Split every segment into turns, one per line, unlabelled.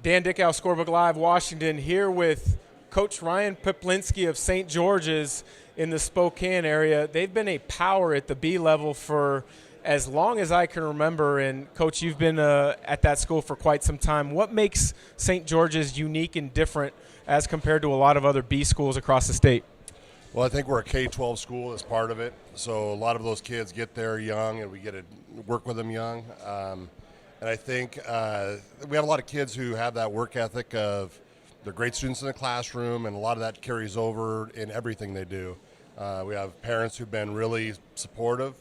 Dan Dickau, Scorebook Live, Washington, here with Coach Ryan Peplinski of St. George's in the Spokane area. They've been a power at the B level for as long as I can remember. And, Coach, you've been at that school for quite some time. What makes St. George's unique and different as compared to a lot of other B schools across the state?
Well, I think we're a K-12 school as part of it. So a lot of those kids get there young, and we get to work with them young. And I think we have a lot of kids who have that work ethic of they're great students in the classroom, and a lot of that carries over in everything they do. We have parents who've been really supportive,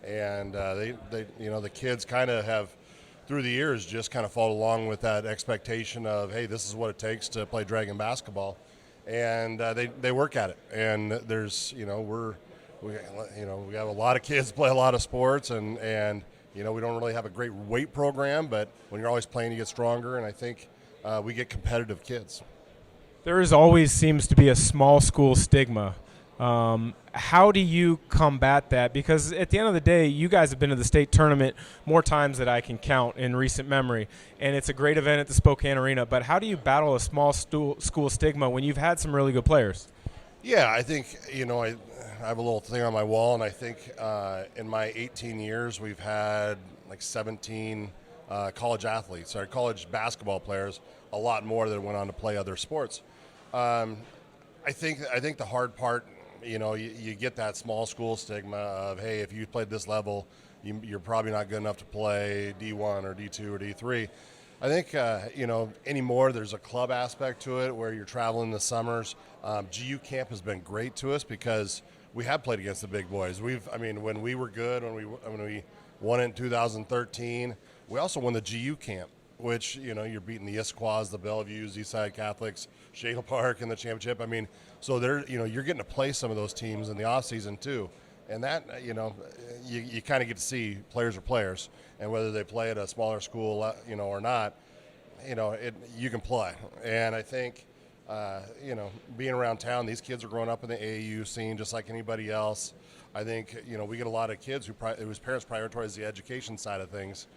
and the kids kind of have, through the years, just kind of followed along with that expectation of, hey, this is what it takes to play Dragon basketball, and they work at it. And there's, we have a lot of kids play a lot of sports, and we don't really have a great weight program, but when you're always playing, you get stronger, and I think we get competitive kids.
There always seems to be a small school stigma. How do you combat that? Because at the end of the day, you guys have been to the state tournament more times than I can count in recent memory, and it's a great event at the Spokane Arena. But how do you battle a small school stigma when you've had some really good players?
Yeah, I think, I have a little thing on my wall, and I think in my 18 years, we've had like 17 college athletes, or college basketball players, a lot more that went on to play other sports. I think the hard part, you get that small school stigma of, hey, if you played this level, you're probably not good enough to play D1 or D2 or D3. I think, anymore there's a club aspect to it where you're traveling in the summers. GU camp has been great to us because we have played against the big boys. When we were good, when we won it in 2013, we also won the GU camp, which, you're beating the Issaquahs, the Bellevues, Eastside Catholics, Shadle Park in the championship. So you're getting to play some of those teams in the off season too. And that, you kind of get to see players are players, and whether they play at a smaller school, or not, you can play. And I think, being around town, these kids are growing up in the AAU scene just like anybody else. I think, we get a lot of kids whose parents prioritize the education side of things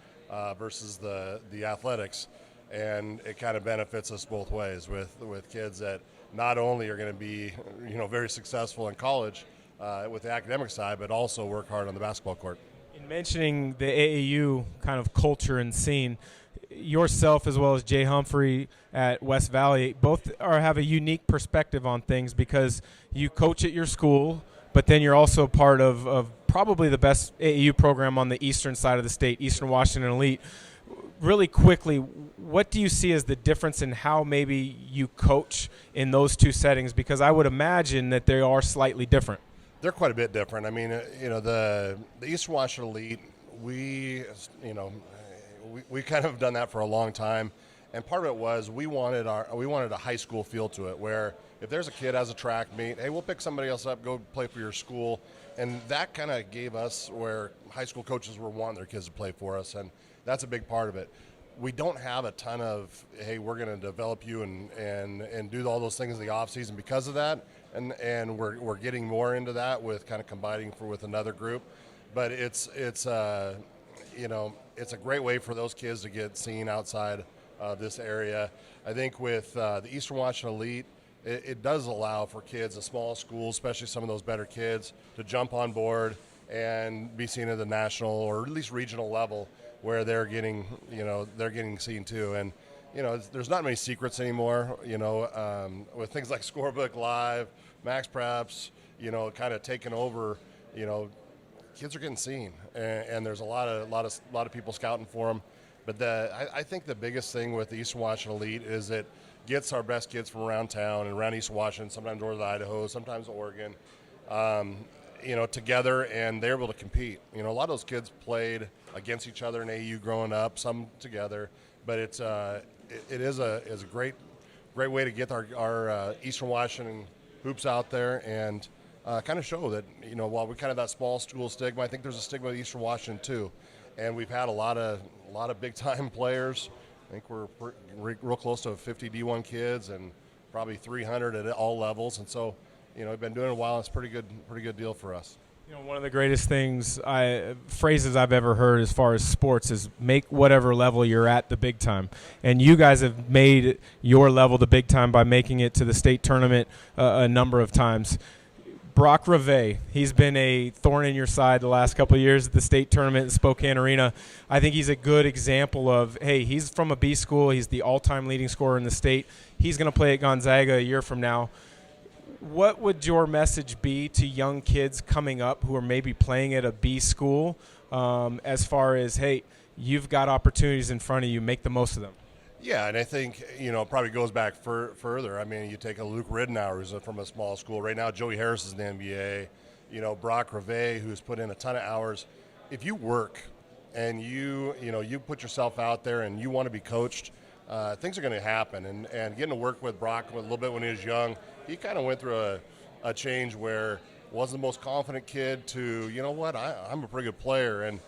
versus the athletics, and it kind of benefits us both ways with kids that not only are going to be, very successful in college with the academic side, but also work hard on the basketball court.
In mentioning the AAU kind of culture and scene, yourself as well as Jay Humphrey at West Valley both have a unique perspective on things because you coach at your school, but then you're also part of probably the best AAU program on the eastern side of the state, Eastern Washington Elite. Really quickly, what do you see as the difference in how maybe you coach in those two settings? Because I would imagine that they are slightly different.
They're quite a bit different. The Eastern Washington Elite, we kind of done that for a long time, and part of it was we wanted a high school feel to it, where if there's a kid has a track meet, hey, we'll pick somebody else up, go play for your school, and that kind of gave us where high school coaches were wanting their kids to play for us, and that's a big part of it. We don't have a ton of, hey, we're going to develop you and do all those things in the off season because of that, and we're getting more into that with kind of combining with another group, but it's a great way for those kids to get seen outside of this area. I think with the Eastern Washington Elite, it does allow for kids in small schools, especially some of those better kids, to jump on board and be seen at the national or at least regional level where they're getting seen too. And, there's not many secrets anymore, with things like Scorebook Live, Max Preps, kind of taking over, kids are getting seen, and there's a lot of people scouting for them. But I think the biggest thing with the Eastern Washington Elite is it gets our best kids from around town and around East Washington, sometimes North Idaho, sometimes Oregon, together, and they're able to compete. A lot of those kids played against each other in AU growing up, some together, but it is a great way to get our Eastern Washington hoops out there and kind of show that, while we kind of that small school stigma, I think there's a stigma at Eastern Washington too. And we've had a lot of big time players. I think we're real close to 50 D1 kids and probably 300 at all levels. And so, we've been doing it a while. It's a pretty good deal for us.
One of the greatest phrases I've ever heard as far as sports is make whatever level you're at the big time. And you guys have made your level the big time by making it to the state tournament a number of times. Brock Reve, he's been a thorn in your side the last couple of years at the state tournament in Spokane Arena. I think he's a good example of, hey, he's from a B school. He's the all-time leading scorer in the state. He's going to play at Gonzaga a year from now. What would your message be to young kids coming up who are maybe playing at a B school as far as, hey, you've got opportunities in front of you, make the most of them?
Yeah, and I think, it probably goes back further. I mean, you take a Luke Ridenour, who's from a small school. Right now, Joey Harris is in the NBA. Brock Reve, who's put in a ton of hours. If you work and you put yourself out there and you want to be coached, things are going to happen. And getting to work with Brock a little bit when he was young, he kind of went through a change where wasn't the most confident kid to, I'm a pretty good player. And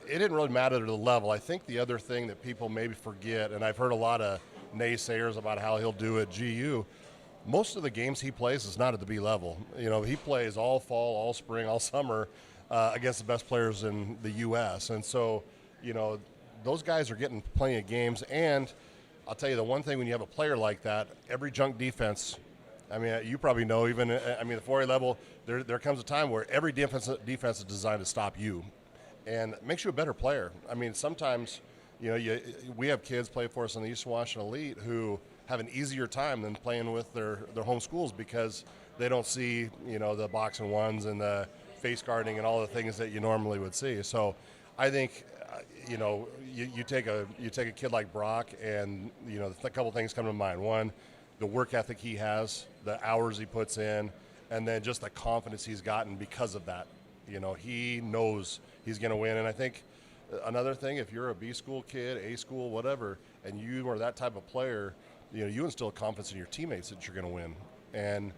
it didn't really matter to the level. I think the other thing that people maybe forget, and I've heard a lot of naysayers about how he'll do at GU, most of the games he plays is not at the B level. He plays all fall, all spring, all summer against the best players in the U.S. And so, those guys are getting plenty of games. And I'll tell you the one thing, when you have a player like that, every junk defense, I mean, you probably know, the 4A level, there comes a time where every defense is designed to stop you and makes you a better player. I mean, sometimes, we have kids play for us in the Eastern Washington Elite who have an easier time than playing with their home schools because they don't see, the box and ones and the face guarding and all the things that you normally would see. So I think, you take a kid like Brock, and a couple things come to mind. One, the work ethic he has, the hours he puts in, and then just the confidence he's gotten because of that. He knows he's going to win. And I think another thing, if you're a B school kid, A school, whatever, and you are that type of player, you instill confidence in your teammates that you're going to win. And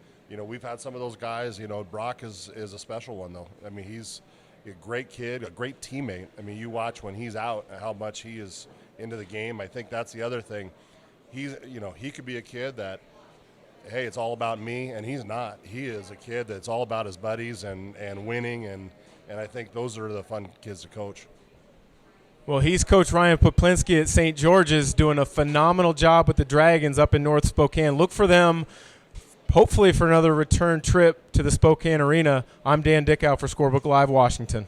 we've had some of those guys. Brock is a special one though. I mean, he's a great kid, a great teammate. I mean, you watch when he's out how much he is into the game. I think that's the other thing. He could be a kid that, hey, it's all about me, and he's not. He is a kid that's all about his buddies and winning, and I think those are the fun kids to coach.
Well, he's Coach Ryan Peplinski at St. George's, doing a phenomenal job with the Dragons up in North Spokane. Look for them, hopefully, for another return trip to the Spokane Arena. I'm Dan Dickau for Scorebook Live Washington.